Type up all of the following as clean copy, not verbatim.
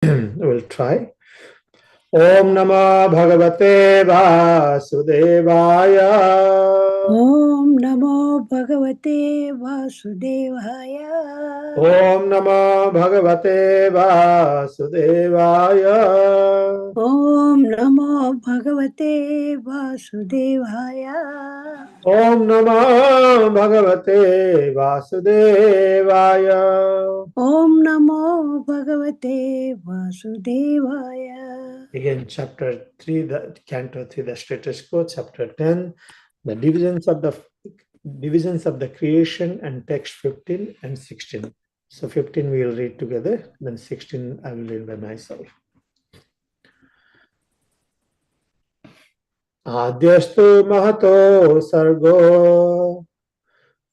We'll try. Om Namo Bhagavate Vasudevaya. Om Namo Bhagavate Vasudevaya. Om Namo Bhagavate Vasudevaya. Om Namo Bhagavate Vasudevaya. Om Namo Bhagavate Vasudevaya. Om Namo Bhagavate Vasudevaya. Again, chapter 3, the canto 3, the status quo, chapter 10, the divisions of the creation, and text 15 and 16. So 15 we will read together, then 16 I will read by myself. Adyastu mahato sargo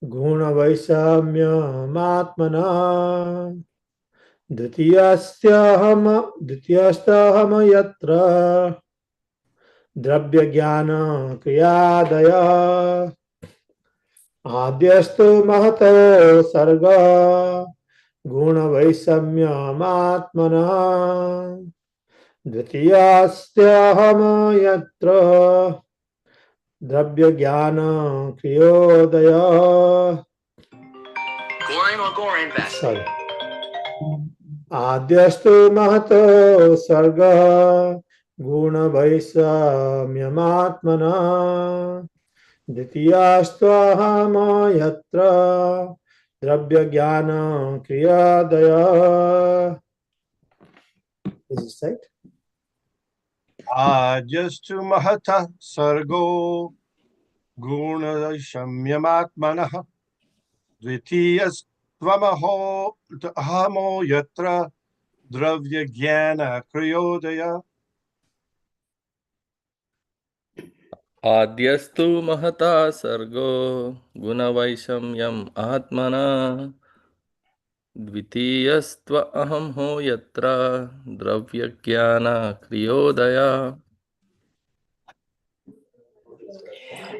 guna vaisamya matmana Dutiyastaham yatra Dravya Jnana Kriyadaya Adyastu Mahato Sarga Guna Vaisamya Matmana Dvitiyastyaham Yatra Dravya Jnana Kriyodaya. Sorry. Adyastu Mahato Sarga Guna Vaisamyamatmana Ditiyastvahama Yatra Dravya Jnana Kriyadaya. Is this right? Ajastu mahata sargo guna shamyamatmanah dvitiyastvamaho ahamo yatra dravya jnana kriyodaya. Adyastu mahata sargo gunavaishamyam atmana dvitiyastva aham ho yatra dravyagyana kriyodaya.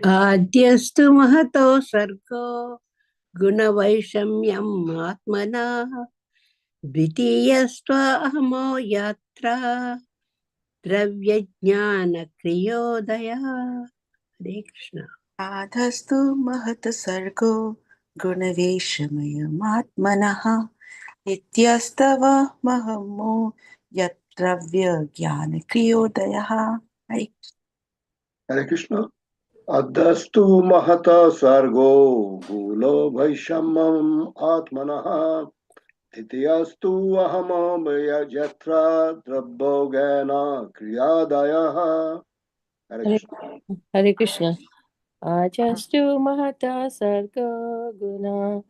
Adyastu Mahato Sargo Gunavaishamyam Atmana Dvitiyastva Ahamo Yatra Dravyajnana Kriyodaya. Hare Krishna. Adhastu mahata sargo gunaveshamayam nityastava mahamo yatravya jnana kriyodayaha. Hare Krishna. Adhastu mahata sargo gulo vaishamam atmanaha tityastu ahamamaya jatra drabbo gana kriyadayaha. Hare Krishna. Hare Krishna. Ajastu mahata sarga guna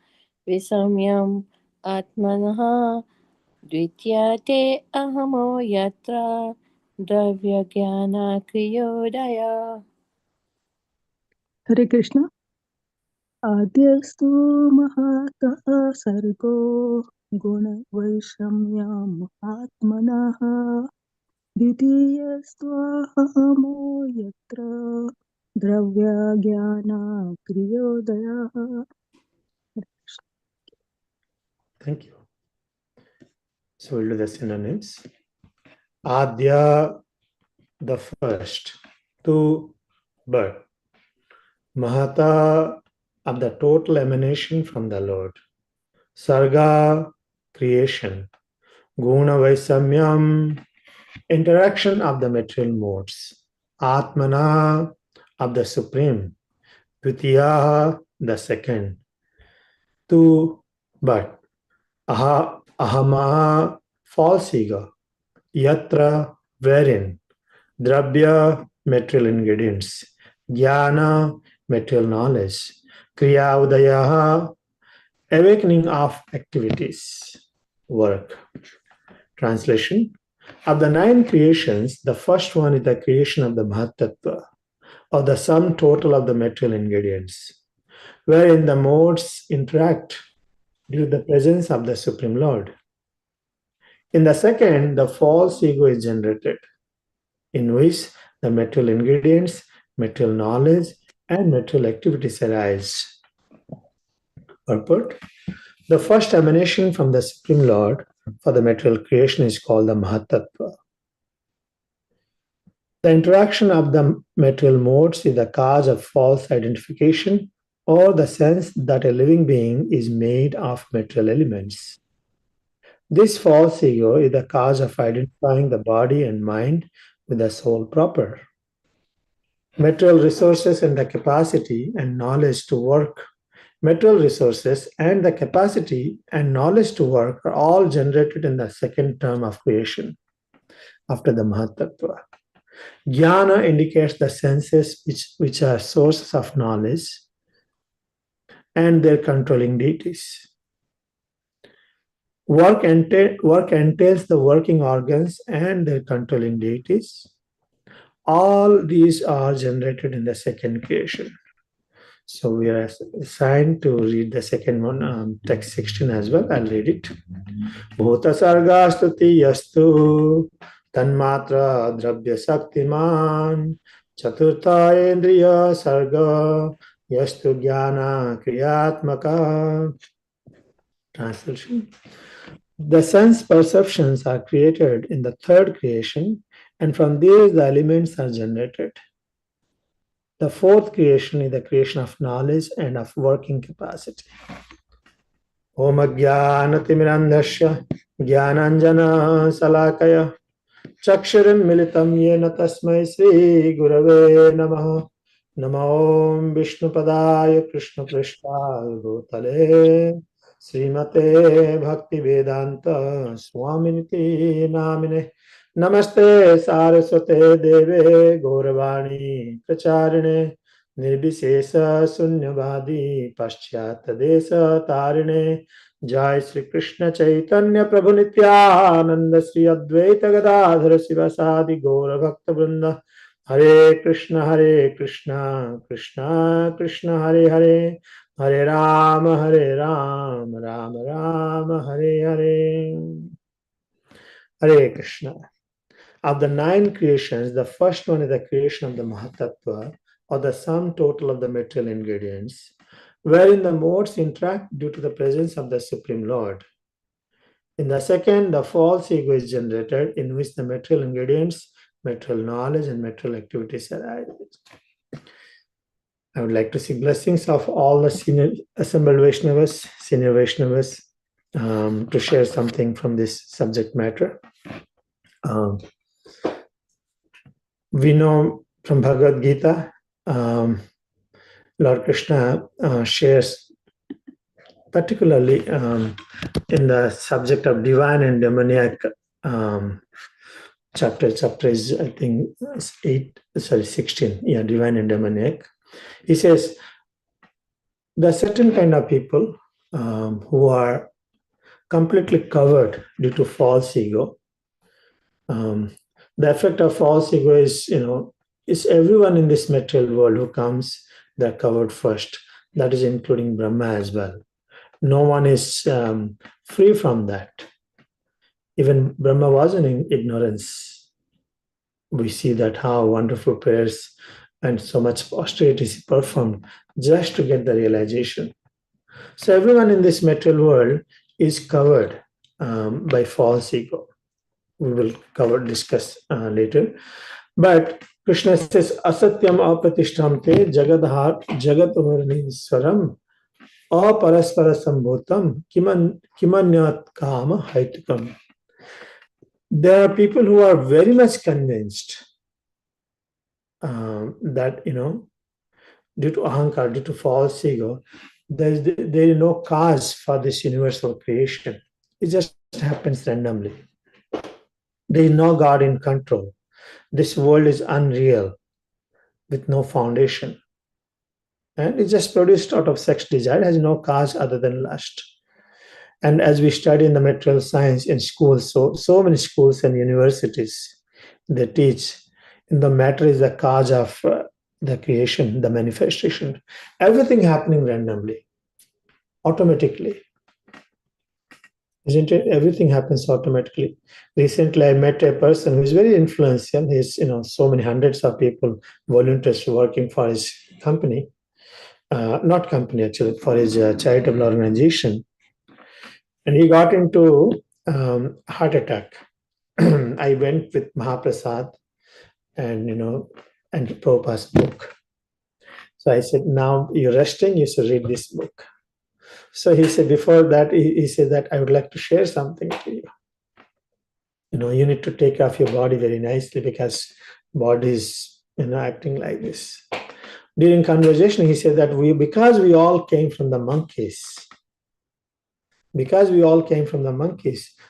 visamyam atmanaha dvityate ahamo yatra dravya jnana kriyodaya. Hare Krishna. Adyastu mahata sargo guna vaishamyam atmanaha ditiyastvahamo yatra dravya jnana kriyodaya. Thank you. So we'll do the synonyms. Adya, the first. Tu, birth. Mahata, of the total emanation from the Lord. Sarga, creation. Guna Vaisamyam, interaction of the material modes. Atmana, of the supreme. Dvitiya, the second. Tu, but. Ahama, false ego. Yatra, wherein. Dravya, material ingredients. Jnana, material knowledge. Kriya Udayaha, awakening of activities, work. Translation. Of the 9 creations, the first one is the creation of the Mahatattva, or the sum total of the material ingredients, wherein the modes interact due to the presence of the Supreme Lord. In the second, the false ego is generated, in which the material ingredients, material knowledge, and material activities arise. Purport. The first emanation from the Supreme Lord for the material creation is called the Mahatattva. The interaction of the material modes is the cause of false identification or the sense that a living being is made of material elements. This false ego is the cause of identifying the body and mind with the soul proper. Material resources and the capacity and knowledge to work. Material resources and the capacity and knowledge to work are all generated in the second term of creation after the Mahatattva. Jnana indicates the senses which are sources of knowledge and their controlling deities. Work entails the working organs and their controlling deities. All these are generated in the second creation. So we are assigned to read the second one, text 16 as well. I'll read it. Bhuta sarga stuti yastu tanmatra drabya saktiman chaturtha endriya sarga yastu jnana kriyatmaka. Translation. The sense perceptions are created in the third creation, and from these the elements are generated. The fourth creation is the creation of knowledge and of working capacity. Om Jnanatimirandhasya Jnananjana Salakaya Chakshurim Militam Yena Tasmai Sri Gurave Namaha Namo Vishnu Padaya Krishna Prishthaya Bhutale Srimate Bhakti Vedanta Swaminiti Namine Namaste Saraswate Deve Gauravani Pracharine Nirbhisesa Sunyavadi Paschyata Desa Tarine Jai Sri Krishna Chaitanya Prabhu Nityananda Sri Advaita Gadadhara Sivasadi Gaura Bhakta Vrinda Hare Krishna Krishna Krishna Hare Hare Hare Rama Rama Rama Hare Hare. Hare Krishna. Of the 9 creations, the first one is the creation of the Mahatattva, or the sum total of the material ingredients, wherein the modes interact due to the presence of the Supreme Lord. In the second, the false ego is generated, in which the material ingredients, material knowledge, and material activities arise. I would like to seek blessings of all the senior assembled Vaishnavas, senior Vaishnavas, to share something from this subject matter. We know from Bhagavad Gita, Lord Krishna shares particularly in the subject of divine and demoniac chapter is, I think, 16. Yeah, divine and demoniac. He says, there are certain kind of people who are completely covered due to false ego. The effect of false ego is, is everyone in this material world who comes, they're covered first. That is including Brahma as well. No one is free from that. Even Brahma was in ignorance. We see that how wonderful prayers and so much austerity is performed just to get the realization. So everyone in this material world is covered by false ego. We will discuss later. But Krishna says, Asatyam apratishtamte jagat varniswaram aparaspara sambhutam kimanyat kama haitukam. There are people who are very much convinced that, due to ahankar, due to false ego, there is no cause for this universal creation. It just happens randomly. There is no God in control. This world is unreal with no foundation. And it's just produced out of sex desire, has no cause other than lust. And as we study in the material science in schools, so many schools and universities, they teach in the matter is the cause of the creation, the manifestation. Everything happening randomly, automatically. Isn't it? Everything happens automatically. Recently, I met a person who is very influential. He's, so many hundreds of people, volunteers working for his company, not company actually, for his charitable organization. And he got into heart attack. I went with Mahaprasad and and Prabhupada's book. So I said, now you're resting, you should read this book. So he said, before that, he said that I would like to share something to you. You need to take off your body very nicely because body is acting like this. During conversation, he said that because we all came from the monkeys,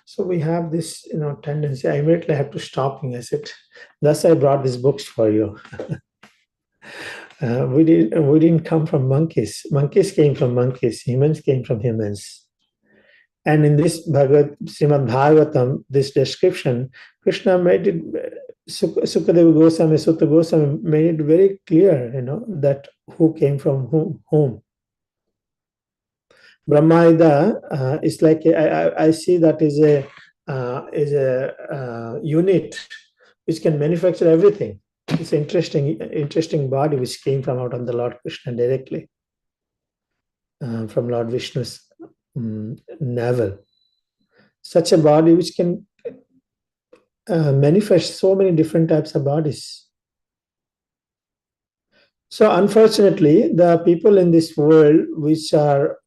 so we have this tendency. I immediately have to stop him. I said, thus I brought these books for you. We didn't come from monkeys. Monkeys came from monkeys. Humans came from humans. And in this Srimad Bhagavatam, this description, Krishna made it, Sukadeva Goswami, Sutta Goswami made it very clear, that who came from whom. Brahmaida is like I see that is a unit which can manufacture everything. It's an interesting body which came from out of the Lord Krishna directly, from Lord Vishnu's navel. Such a body which can manifest so many different types of bodies. So unfortunately, the people in this world which are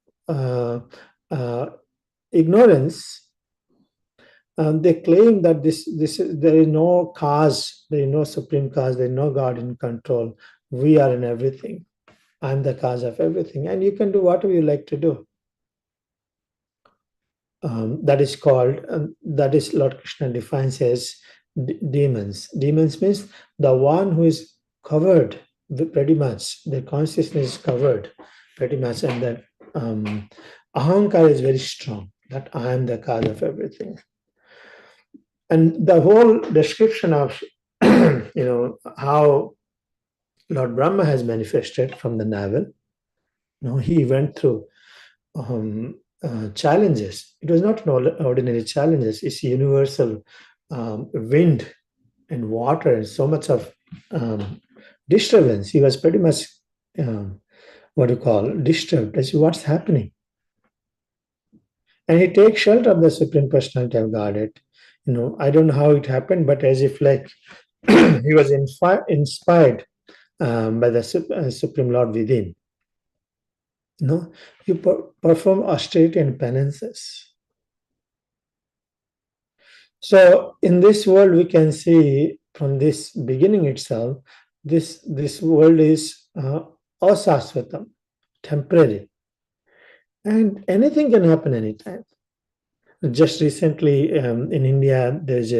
ignorance, they claim that there is no cause, there is no supreme cause, there is no God in control. We are in everything. I'm the cause of everything, and you can do whatever you like to do. That is called, that is Lord Krishna defines as demons. Demons means the one who is covered pretty much, their consciousness is covered pretty much, and that ahankara is very strong, that I am the cause of everything. And the whole description of how Lord Brahma has manifested from the navel, he went through challenges. It was not ordinary challenges. It's universal wind and water and so much of disturbance. He was pretty much disturbed. I see what's happening. And he takes shelter of the Supreme Personality of Godhead. I don't know how it happened, but as if like he was inspired by the Supreme Lord within. You perform austerity and penances. So in this world, we can see from this beginning itself, this world is asasvatam, temporary, and anything can happen anytime. Just recently in India, there's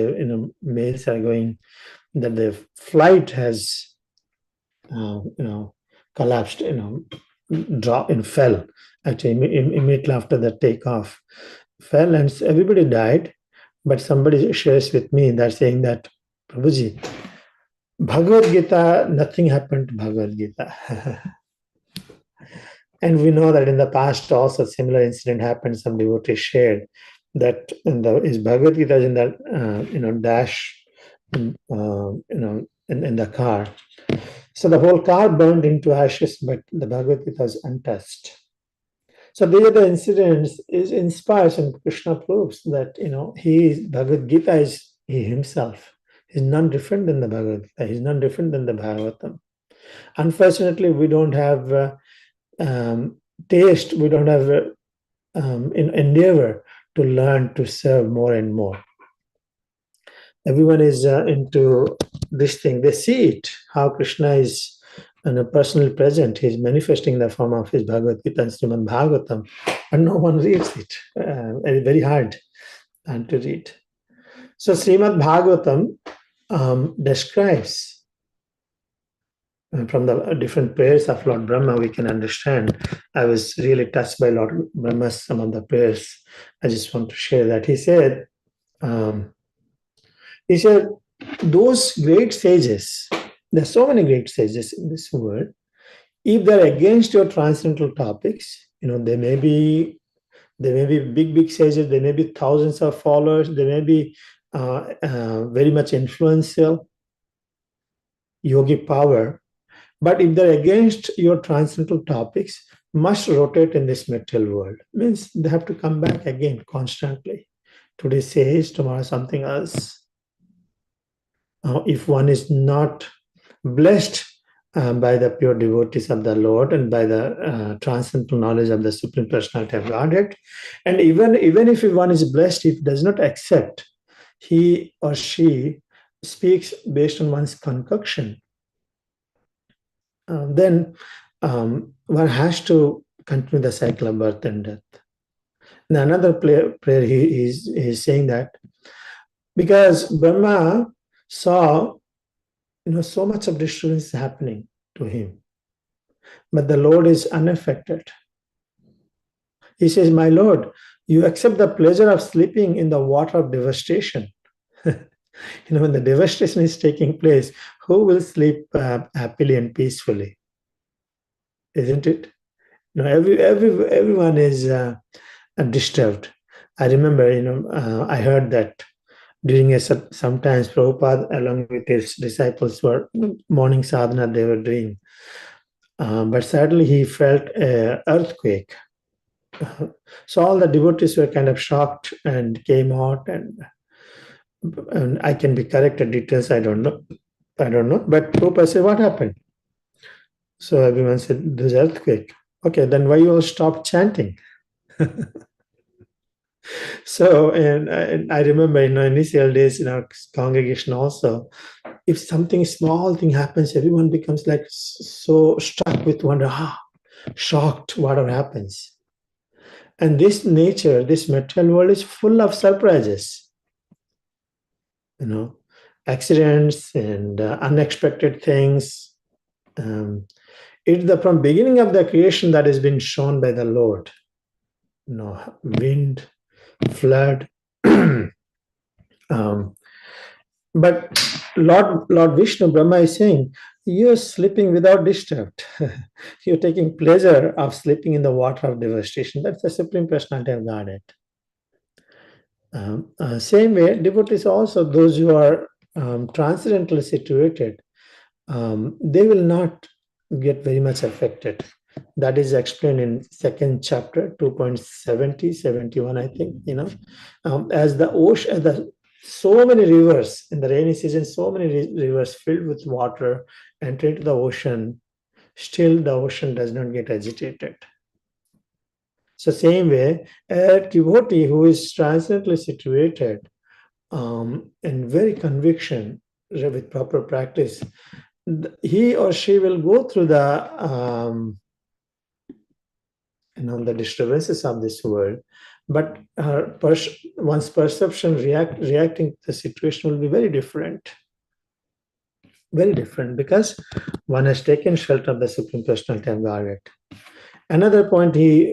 mails are going that the flight has collapsed, fell actually immediately after the takeoff, fell, and everybody died. But somebody shares with me that saying that, Prabhuji, Bhagavad Gita, nothing happened to Bhagavad Gita. And we know that in the past also similar incident happened. Some devotees shared that his Bhagavad Gita is in the dash, in the car. So the whole car burned into ashes, but the Bhagavad Gita is untouched. So these are the incidents is inspires, and Krishna proves that Bhagavad Gita is he himself. He's none different than the Bhagavad Gita. He's none different than the Bhagavatam. Unfortunately, we don't have taste. We don't have endeavor to learn to serve more and more. Everyone is into this thing. They see it, how Krishna is personally present. He's manifesting the form of his Bhagavad Gita and Srimad Bhagavatam, and no one reads it. It's very hard to read. So Srimad Bhagavatam describes, from the different prayers of Lord Brahma, we can understand. I was really touched by Lord Brahma's some of the prayers. I just want to share that. He said, those great sages, there are so many great sages in this world. If they're against your transcendental topics, they may be big sages, they may be thousands of followers, they may be very much influential, yogi power. But if they're against your transcendental topics, must rotate in this material world. Means they have to come back again constantly Today says, tomorrow something else. If one is not blessed by the pure devotees of the Lord and by the transcendental knowledge of the Supreme Personality of Godhead, and even if one is blessed, if does not accept, he or she speaks based on one's concoction, then one has to continue the cycle of birth and death. In another prayer, he is saying that because Brahma saw so much of disturbance happening to him, but the Lord is unaffected. He says, "My Lord, you accept the pleasure of sleeping in the water of devastation." When the devastation is taking place, who will sleep happily and peacefully? Isn't it? Everyone is disturbed. I remember, I heard that during sometimes Prabhupada, along with his disciples, were morning sadhana they were doing. But sadly, he felt an earthquake. So all the devotees were kind of shocked and came out, and I can be corrected details. I don't know. But Prabhupada said, "What happened?" So everyone said, "There's earthquake." Okay, then why you all stopped chanting? So, and I remember in initial days in our congregation also, if something small thing happens, everyone becomes like so struck with wonder, shocked, whatever happens. And this nature, this material world is full of surprises, accidents and unexpected things. It's from beginning of the creation that has been shown by the Lord. Wind, flood. But Lord Vishnu, Brahma is saying, you're sleeping without disturbed. You're taking pleasure of sleeping in the water of devastation. That's the Supreme Personality of Godhead. Same way, devotees also, those who are transcendentally situated, they will not get very much affected. That is explained in second chapter, 2.70, 71, I think, as the ocean, so many rivers in the rainy season, so many rivers filled with water enter into the ocean, still the ocean does not get agitated. So same way, a devotee who is transcendently situated and very conviction with proper practice, he or she will go through the the disturbances of this world, but one's perception reacting to the situation will be very different. Very different, because one has taken shelter of the Supreme Personality of Godhead. Another point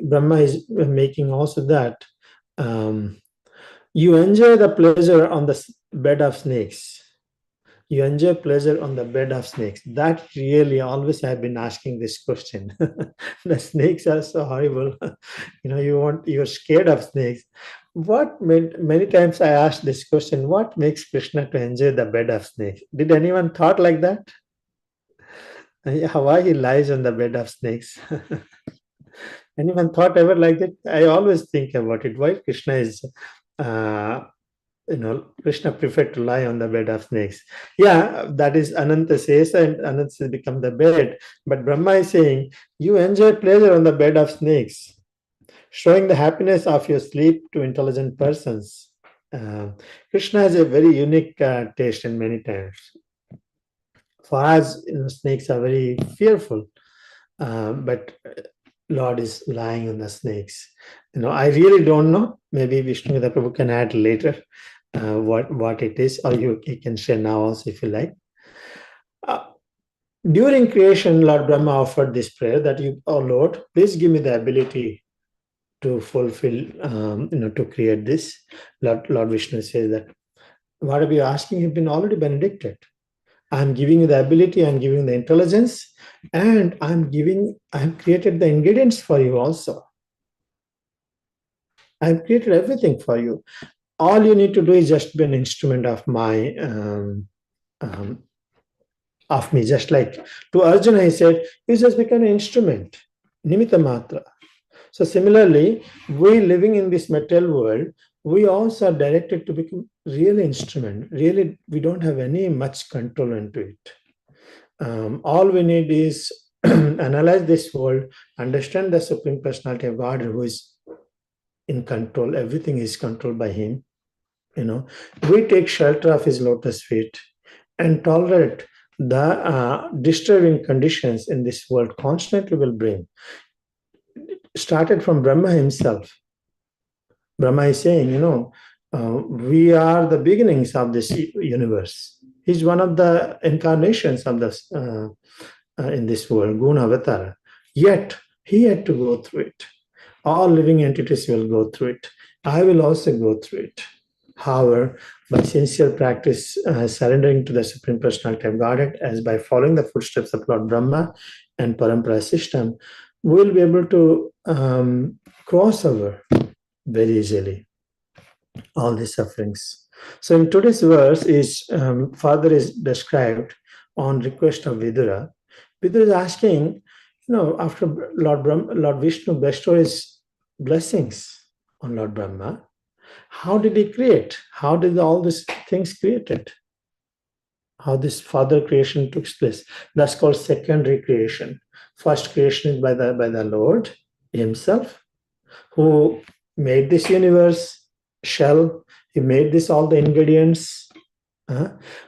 Brahma is making also that you enjoy the pleasure on the bed of snakes. You enjoy pleasure on the bed of snakes. That really always I've been asking this question. The snakes are so horrible. You're scared of snakes. Many times I asked this question, what makes Krishna to enjoy the bed of snakes? Did anyone thought like that? Why he lies on the bed of snakes? Anyone thought ever like that? I always think about it. Why Krishna is Krishna preferred to lie on the bed of snakes. Yeah, that is Ananta says, and Ananta says become the bed. But Brahma is saying, you enjoy pleasure on the bed of snakes, showing the happiness of your sleep to intelligent persons. Krishna has a very unique taste in many times. For us, snakes are very fearful, but Lord is lying on the snakes. I really don't know. Maybe Vishnu Prabhu can add later what it is, or you can share now also if you like. During creation, Lord Brahma offered this prayer that oh Lord, please give me the ability to fulfill, to create this. Lord Vishnu says that whatever you're asking has been already benedicted. I'm giving you the ability, I'm giving the intelligence, and I'm created the ingredients for you also. I've created everything for you. All you need to do is just be an instrument of my of me. Just like to Arjuna, he said, you just become an instrument, nimitta matra. So similarly, we living in this material world, we also are directed to become real instrument. Really, we don't have any much control into it. All we need is analyze this world, understand the Supreme Personality of God who is in control. Everything is controlled by Him. We take shelter of His lotus feet and tolerate the disturbing conditions in this world constantly will bring. Started from Brahma himself. Brahma is saying, we are the beginnings of this universe. He's one of the incarnations of this in this world, Guna Avatara. Yet he had to go through it. All living entities will go through it. I will also go through it. However, by sincere practice, surrendering to the Supreme Personality of Godhead, as by following the footsteps of Lord Brahma and Parampara system, we will be able to cross over very easily all these sufferings. So in today's verse is further is described on request of Vidura. Vidura is asking, after Lord Vishnu bestowed his blessings on Lord Brahma, how did he create? How did all these things created? How this further creation took place? That's called secondary creation. First creation is by the Lord himself, who made this universe shell. He made all the ingredients.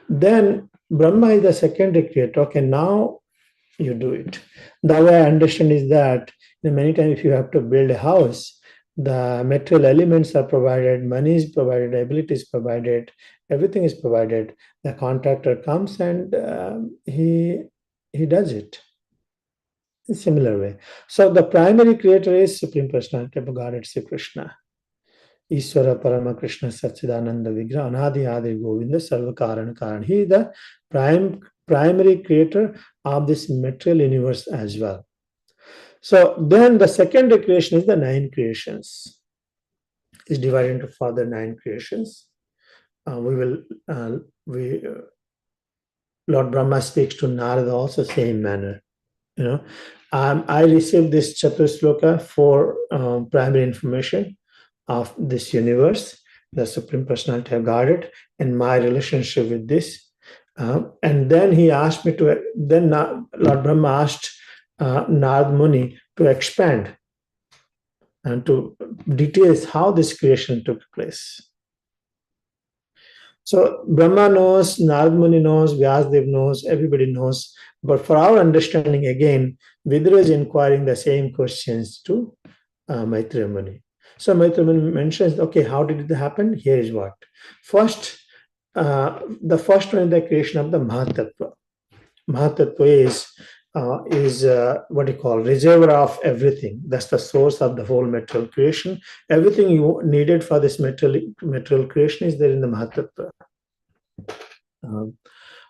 Then Brahma is the secondary creator. Okay, now you do it. The way I understand is that many times if you have to build a house, the material elements are provided, money is provided, ability is provided, everything is provided. The contractor comes and he does it. In similar way. So the primary creator is Supreme Personality of Godhead, Sri Krishna. Ishvara Parama Krishna Satchidananda Vigraha Anadi Adi Govinda Sarva Karana Karan. He is the primary creator of this material universe as well. So then the secondary creation is the 9 creations. It's divided into further 9 creations. Lord Brahma speaks to Narada also same manner. I received this Chatusloka for primary information of this universe, the Supreme Personality of Godhead, and my relationship with this. And then he asked me to, then Lord Brahma asked Narad Muni to expand and to details how this creation took place. So Brahma knows, Narad Muni knows, Vyasdev knows, everybody knows. But for our understanding, again, Vidura is inquiring the same questions to Maitreya Muni. So Maitreya Muni mentions, okay, how did it happen? Here is what. First, the first one is the creation of the Mahatattva. Mahatattva is what you call reservoir of everything. That's the source of the whole material creation. Everything you needed for this material creation is there in the Mahatattva,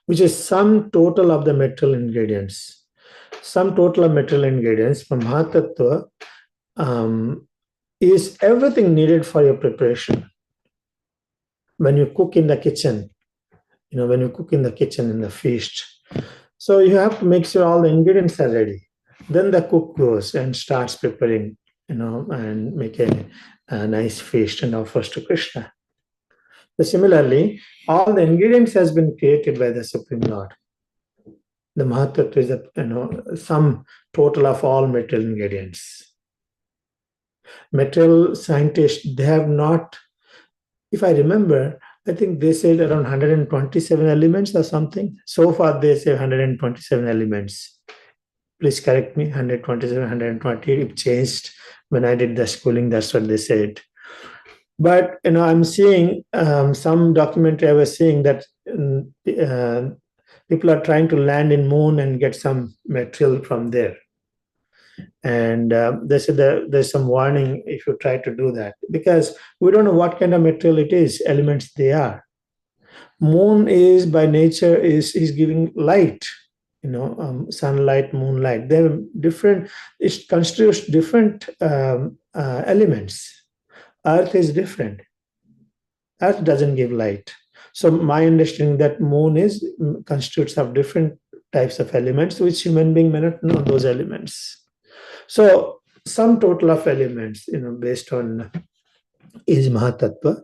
which is sum total of the material ingredients. Sum total of material ingredients from Mahatattva is everything needed for your preparation. When you cook in the kitchen, when you cook in the kitchen in the feast, so you have to make sure all the ingredients are ready. Then the cook goes and starts preparing, and make a nice feast and offers to Krishna. So similarly, all the ingredients has been created by the Supreme Lord. The Mahatattva is the sum total of all material ingredients. Material scientists, they have not, if I remember, I think they said around 127 elements or something. So far, they say 127 elements. Please correct me, 127, 120. It changed when I did the schooling. That's what they said. But, I'm seeing some documentary I was seeing that people are trying to land in moon and get some material from there. And they said that there's some warning if you try to do that, because we don't know what kind of material it is, elements they are. Moon is by nature is giving light, sunlight, moonlight. They're different. It constitutes different elements. Earth is different. Earth doesn't give light. So my understanding that moon constitutes of different types of elements, which human being may not know those elements. So sum total of elements, based on is Mahatattva.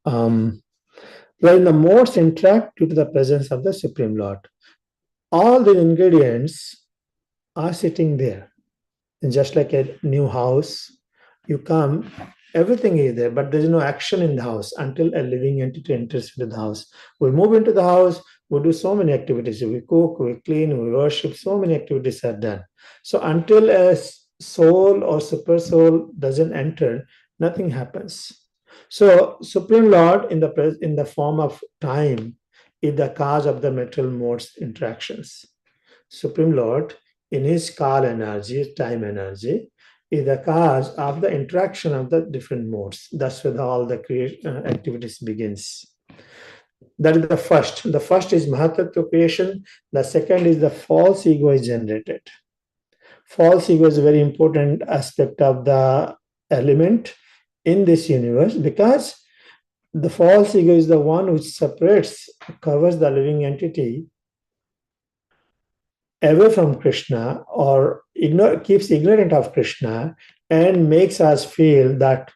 Wherein the modes interact due to the presence of the Supreme Lord. All the ingredients are sitting there. And just like a new house, you come, everything is there, but there is no action in the house until a living entity enters into the house. We move into the house, we do so many activities. We cook, we clean, we worship, so many activities are done. So until a soul or super soul doesn't enter, nothing happens. So Supreme Lord in the form of time is the cause of the material modes interactions. Supreme Lord in his Kal energy, time energy, is the cause of the interaction of the different modes. That's where all the activities begins. That is the first. The first is Mahatattva creation. The second is the false ego is generated. False ego is a very important aspect of the element in this universe because the false ego is the one which separates, covers the living entity away from Krishna or keeps ignorant of Krishna and makes us feel that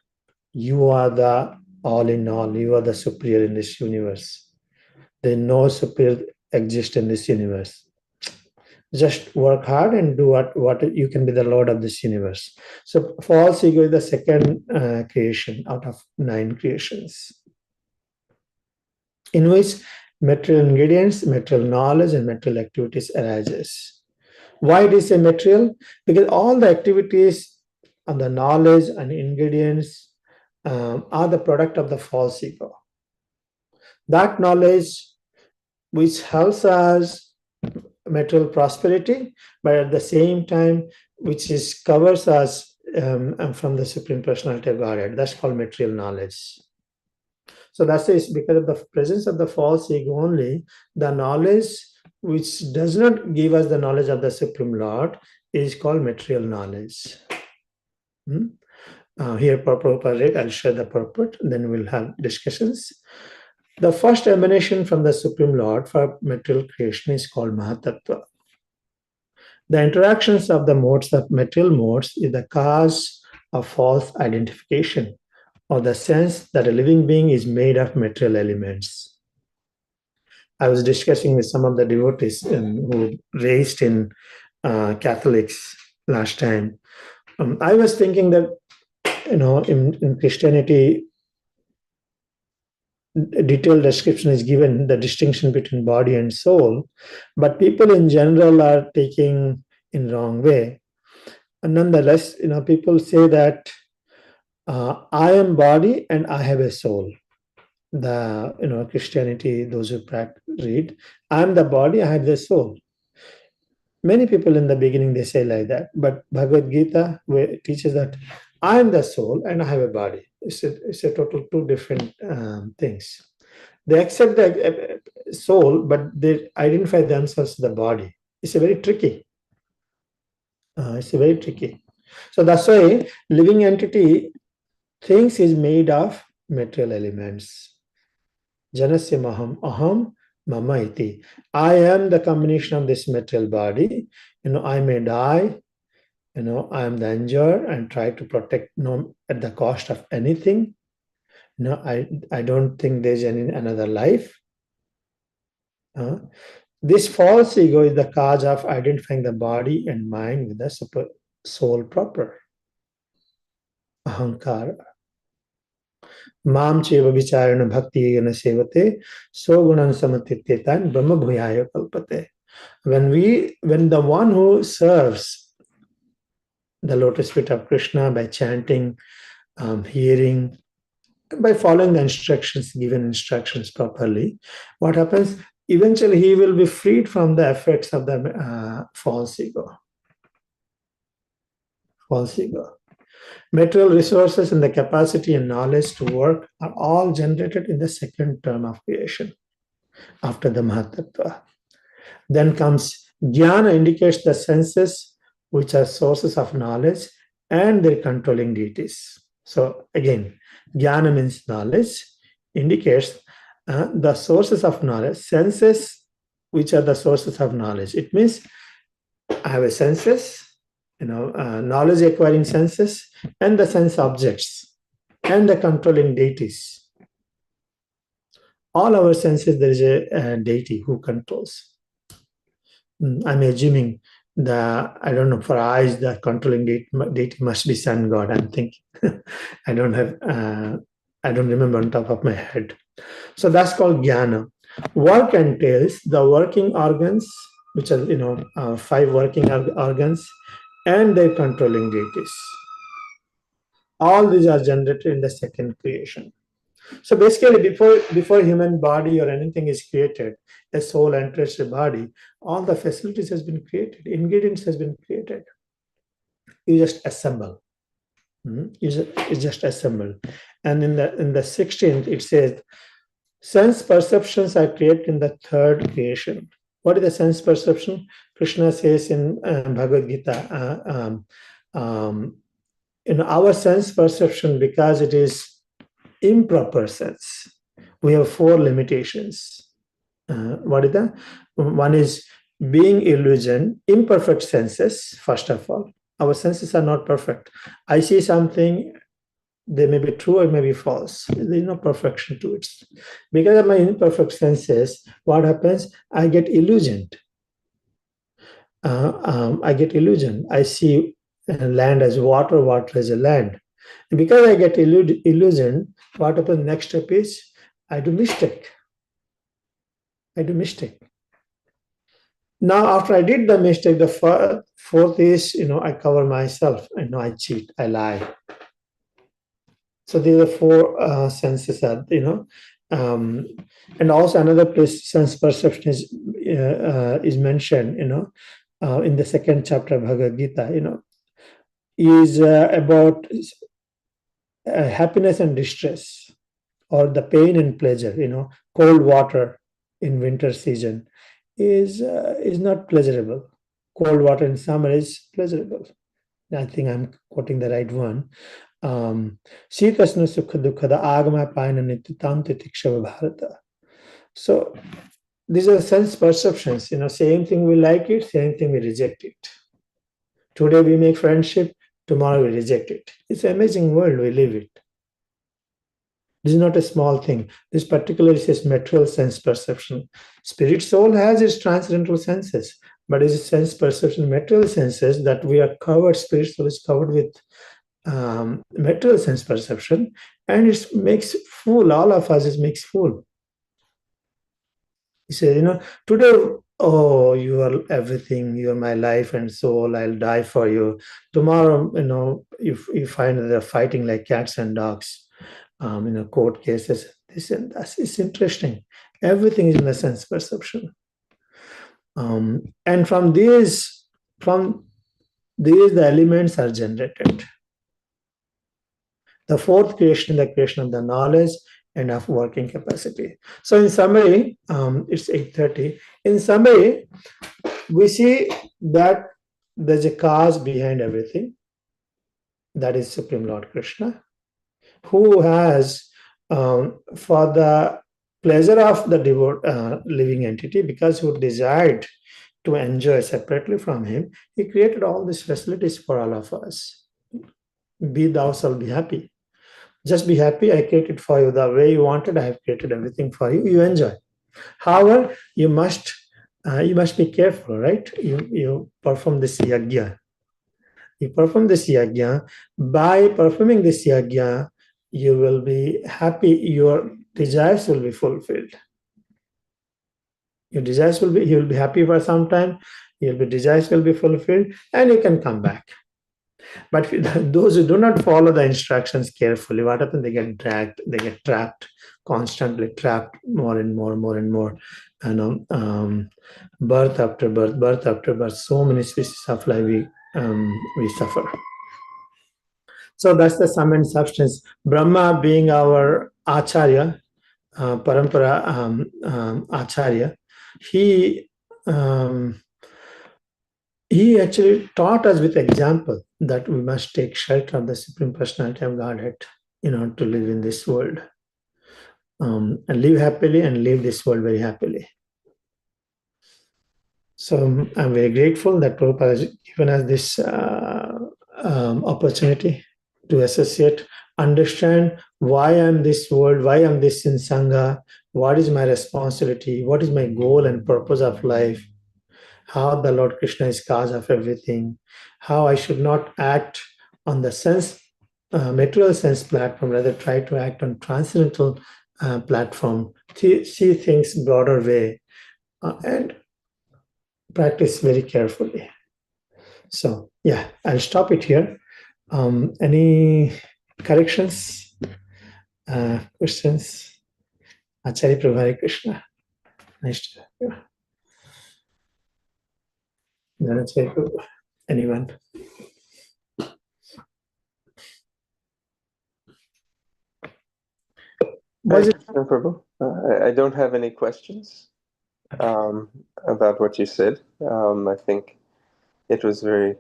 you are the all in all, you are the superior in this universe. There's no superior exist in this universe. Just work hard and do what you can be the Lord of this universe. So false ego is the second creation out of 9 creations, in which material ingredients, material knowledge, and material activities arises. Why it is a material? Because all the activities and the knowledge and ingredients are the product of the false ego. That knowledge which helps us material prosperity, but at the same time which covers us from the Supreme Personality of Godhead. That's called material knowledge. So that's because of the presence of the false ego only, the knowledge which does not give us the knowledge of the Supreme Lord is called material knowledge. Here Prabhupada read, I'll share the purport, then we'll have discussions. The first emanation from the Supreme Lord for material creation is called Mahatattva. The interactions of the modes of material modes is the cause of false identification, or the sense that a living being is made of material elements. I was discussing with some of the devotees who raised in Catholics last time. I was thinking that, in Christianity, detailed description is given, the distinction between body and soul, but people in general are taking in wrong way. And nonetheless, people say that I am body and I have a soul. The Christianity, those who read, I am the body, I have the soul. Many people in the beginning they say like that, but Bhagavad Gita teaches that I am the soul and I have a body. It's a total 2 different things. They accept the soul, but they identify themselves as the body. It's a very tricky. So that's why living entity thinks is made of material elements. Janasya maham aham mama iti. I am the combination of this material body. I may die. I am the injured and try to protect at the cost of anything. I don't think there's another life. This false ego is the cause of identifying the body and mind with the super soul proper. Ahankara. Mam cheva vicharana bhakti yena sevate sogunan samatityetan brahma bhuyaya kalpate. When the one who serves the lotus feet of Krishna by chanting, hearing, by following the given instructions properly, what happens? Eventually, he will be freed from the effects of the false ego. Material resources and the capacity and knowledge to work are all generated in the second term of creation, after the Mahatattva. Then comes Jnana, indicates the senses which are sources of knowledge and their controlling deities. So again, Jnana means knowledge, indicates the sources of knowledge, senses which are the sources of knowledge. It means I have a senses, knowledge acquiring senses and the sense objects. and the controlling deities. All our senses, there is a deity who controls. I'm assuming I don't know, for eyes, the controlling deity must be sun god, I'm thinking. I don't remember on top of my head. So that's called jnana. Work entails the working organs, which are 5 working organs, and their controlling deities. All these are generated in the second creation. So basically, before human body or anything is created, a soul enters the body, all the facilities has been created, ingredients has been created. You just assemble. You just assemble. And in the 16th, it says, sense perceptions are created in the third creation. What is the sense perception? Krishna says in Bhagavad Gita, in our sense perception, because it is improper sense, we have 4 limitations. What is that? One is being illusion, imperfect senses, first of all. Our senses are not perfect. I see something, they may be true or may be false. There is no perfection to it. Because of my imperfect senses, what happens? I get illusioned. I see land as water, water as a land. And because I get illusion, what happens? Next step is I do mistake. Now, after I did the mistake, the fourth is, I cover myself. I cheat, I lie. So these are 4 senses that, and also another place sense perception is mentioned, in the second chapter of Bhagavad Gita, is about happiness and distress, or the pain and pleasure. Cold water in winter season is not pleasurable. Cold water in summer is pleasurable. I think I'm quoting the right one. Shitasna sukha dukkha agama payana nityatam titikshava bharata. So these are sense perceptions. Same thing we like it, same thing we reject it. Today we make friendship, tomorrow we reject it. It's an amazing world we live in. This is not a small thing. This particularly says material sense perception. Spirit soul has its transcendental senses, but it's a sense perception, material senses that we are covered. Spirit soul is covered with material sense perception, and it makes fool all of us. It makes fool. He says, today, oh, you are everything. You are my life and soul. I'll die for you. Tomorrow, you find that they're fighting like cats and dogs. Court cases, this and that. It's interesting. Everything is in the sense perception. And from these, the elements are generated. The fourth creation, the creation of the knowledge and of working capacity. So in summary, it's 8:30. In summary, we see that there's a cause behind everything. That is Supreme Lord Krishna, who has, for the pleasure of the living entity, because who desired to enjoy separately from him, he created all these facilities for all of us. Be thou shalt be happy. Just be happy. I created for you the way you wanted. I have created everything for you. You enjoy. However, you must be careful, right? You perform this yajna. You perform this yajna. By performing this yajna, you will be happy. Your desires will be fulfilled. Your desires will be. You will be happy for some time. Your desires will be fulfilled, and you can come back. But those who do not follow the instructions carefully, what happens? They get dragged, they get trapped, constantly trapped, more and more. Birth after birth. So many species of life we suffer. So that's the sum and substance. Brahma being our acharya, parampara acharya, he actually taught us with example that we must take shelter of the Supreme Personality of Godhead in order to live in this world, and live happily and live this world very happily. So I'm very grateful that Prabhupada has given us this opportunity to associate, understand why I'm this world, why I'm this in Sangha, what is my responsibility, what is my goal and purpose of life, how the Lord Krishna is cause of everything, how I should not act on the sense, material sense platform, rather try to act on transcendental platform, see things broader way, and practice very carefully. So yeah, I'll stop it here. Any corrections, questions? Acharya Prabhu, Hare Krishna. Nice to have you. Acharya Prabhu. Anyone? Was it? No, Prabhu. I don't have any questions about what you said. I think it was very,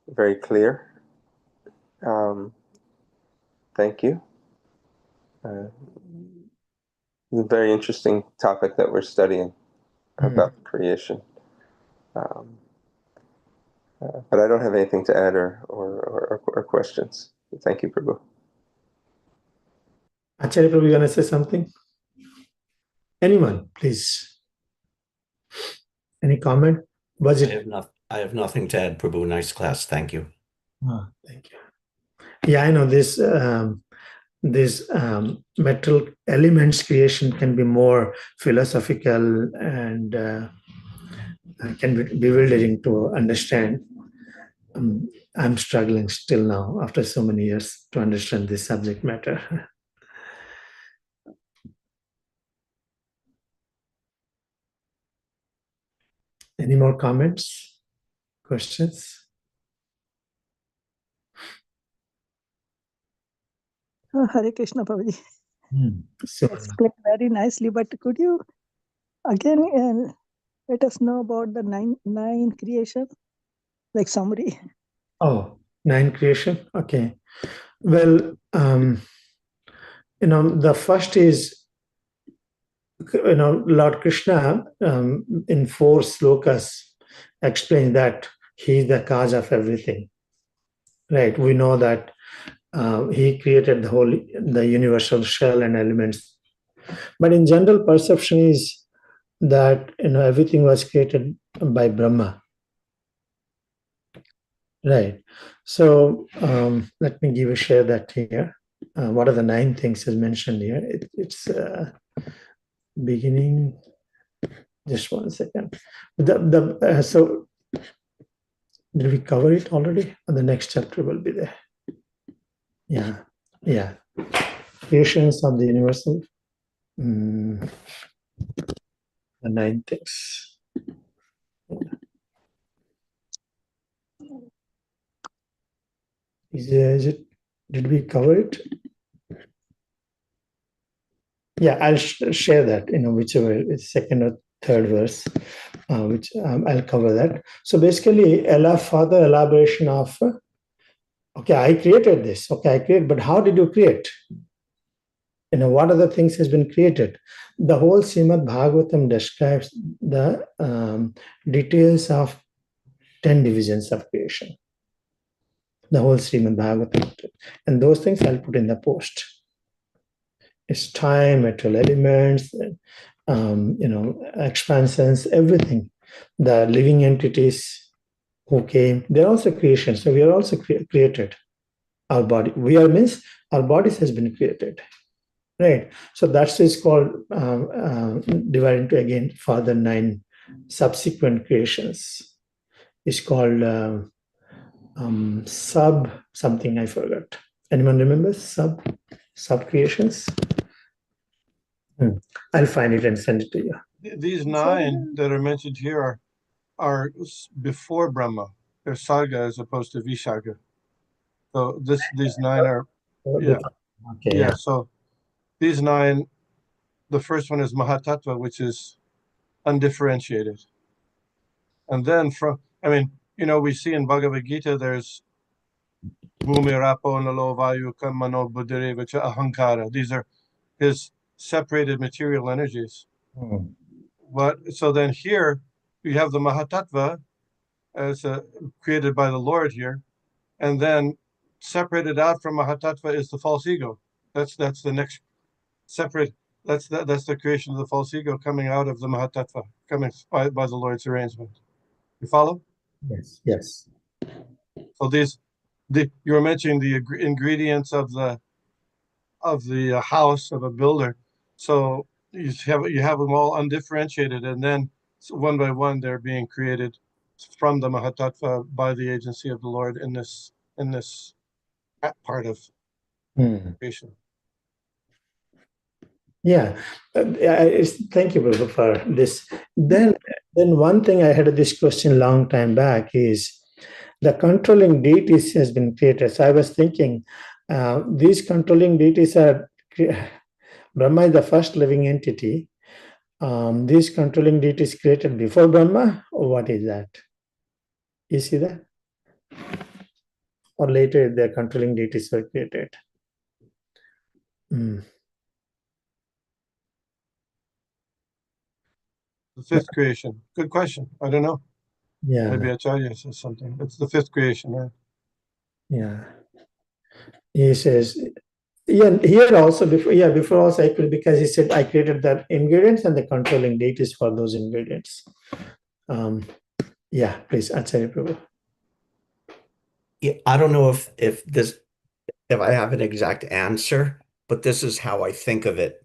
very clear. Thank you. It's a very interesting topic that we're studying about creation. But I don't have anything to add or questions. Thank you, Prabhu. Acharya Prabhu, you want to say something? Anyone, please. Any comment? Was it? I have nothing to add, Prabhu. Nice class. Thank you. Oh, thank you. Yeah, I know this. This metal elements creation can be more philosophical and can be bewildering to understand. I'm struggling still now after so many years to understand this subject matter. Any more comments, questions? Hare Krishna, Prabhuji. So, Explained very nicely, but could you again let us know about the nine creation, like summary? oh, 9 creation. Okay. Well, the first is, Lord Krishna in 4 slokas explains that he is the cause of everything. Right? We know that he created the universal shell and elements. But in general, perception is that everything was created by Brahma. Right. So let me share that here. What are the 9 things as mentioned here? It's beginning. Just 1 second. So did we cover it already? Or the next chapter will be there. Yeah. Creations of the universal. The 9 things. Is it? Did we cover it? Yeah, I'll share that. Whichever is second or third verse, which I'll cover that. So basically, further elaboration of. Okay, I created this. Okay, I created, but how did you create? What other things has been created? The whole Srimad Bhagavatam describes the details of 10 divisions of creation. The whole Srimad Bhagavatam. And those things I'll put in the post. It's time, material elements, expansions, everything. The living entities who came, they're also creation. So we are also created. Our body. We are means our bodies has been created. Right. So that is called divided into again further 9 subsequent creations. It's called sub something I forgot. Anyone remembers sub creations? I'll find it and send it to you. These 9 that are mentioned here are before Brahma. They're Sarga as opposed to Visarga. So these 9 are Okay. Yeah. So these 9, the first one is Mahatattva, which is undifferentiated. And then we see in Bhagavad Gita there's Bhumi Rapo Nalo Vayu Kamano Buddhire Vacha Ahankara. These are his separated material energies. So then here we have the Mahatattva as created by the Lord here, and then separated out from Mahatattva is the false ego. That's the next separate. That's the creation of the false ego coming out of the Mahatattva, coming by the Lord's arrangement. You follow? Yes. Yes. So you were mentioning the ingredients of the house of a builder. So you have them all undifferentiated, and then one by one they're being created from the Mahatattva by the agency of the Lord in this part of creation. Yeah. Thank you, Prabhu, for this. Then one thing I had this question long time back is the controlling deities has been created. So I was thinking these controlling deities are Brahma is the first living entity. These controlling deities created before Brahma, or what is that? You see that? Or later the controlling deities were created? The fifth creation. Good question. I don't know. Yeah. Maybe Acharya says something. It's the fifth creation, right? Yeah. He says, yeah, here also before also I could, because he said I created the ingredients and the controlling deities for those ingredients. Yeah, please, Acharya Prabhu. Yeah, I don't know if I have an exact answer, but this is how I think of it.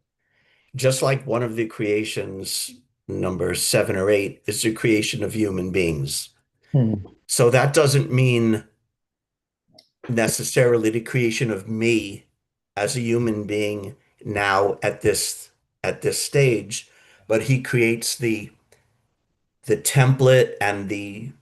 Just like one of the creations, number 7 or 8, is the creation of human beings. So that doesn't mean necessarily the creation of me as a human being now at this stage, but he creates the template and the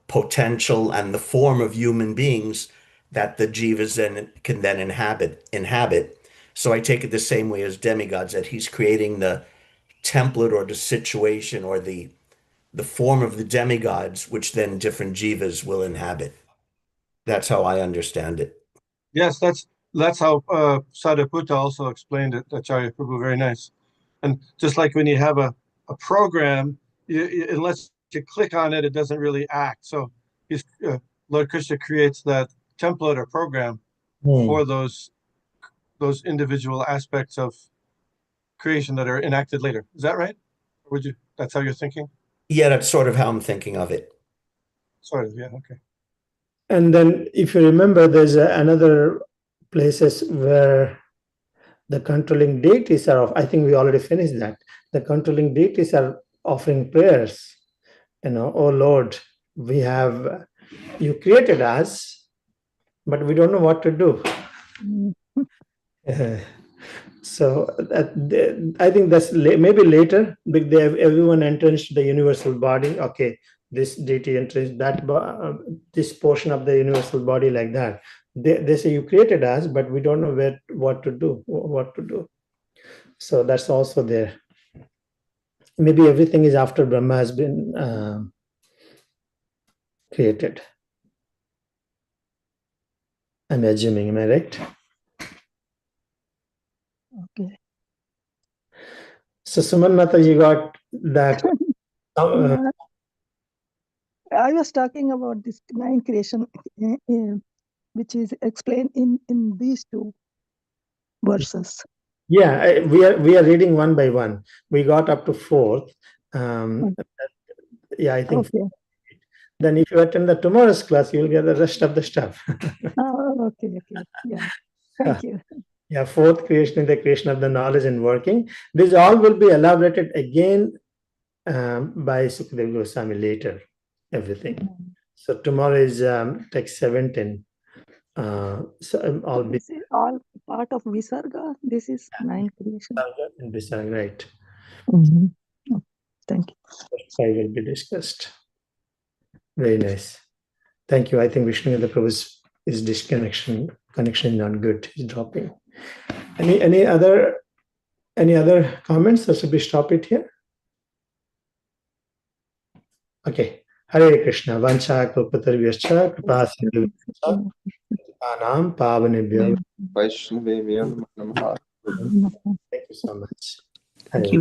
potential and the form of human beings that the jivas can then inhabit. So I take it the same way as demigods, that he's creating the template or the situation or the form of the demigods, which then different jivas will inhabit. That's how I understand it. Yes, that's how Sariputta also explained it, Acharya Prabhu, very nice. And just like when you have a program, unless you click on it, it doesn't really act. So Lord Krishna creates that template or program for those individual aspects of creation that are enacted later. Is that right? Or that's how you're thinking? Yeah, that's sort of how I'm thinking of it. Sort of, yeah, okay. And then if you remember, there's another places where the controlling deities are I think we already finished that. The controlling deities are offering prayers. Oh Lord, you created us, but we don't know what to do. So I think that's maybe later. Everyone enters the universal body. Okay, this deity enters that this portion of the universal body like that. They say you created us, but we don't know what to do. So that's also there. Maybe everything is after Brahma has been created. I'm assuming, am I right? Okay. So Suman Mata, you got that. Yeah. I was talking about this 9 creation, which is explained in these 2 verses. Yeah, we are reading one by one. We got up to 4th. Yeah, I think. Okay. Then if you attend the tomorrow's class, you will get the rest of the stuff. Okay. Yeah. Thank you. Yeah, 4th creation is the creation of the knowledge and working. This all will be elaborated again by Sukadeva Goswami later, everything. So tomorrow is text 17. So all this is all part of Visarga. This is 9 creation. And Visarga, right. Thank you. 5 will be discussed. Very nice. Thank you. I think Vishnu Prabhu's connection is not good. He's dropping. Any other comments, or should we stop it here? Okay. Hare Krishna. Vancha kalpatarvyascha kripasindhu anam pavanebhyo. Vaishnavebhyo namaha. Thank you so much. Thank you.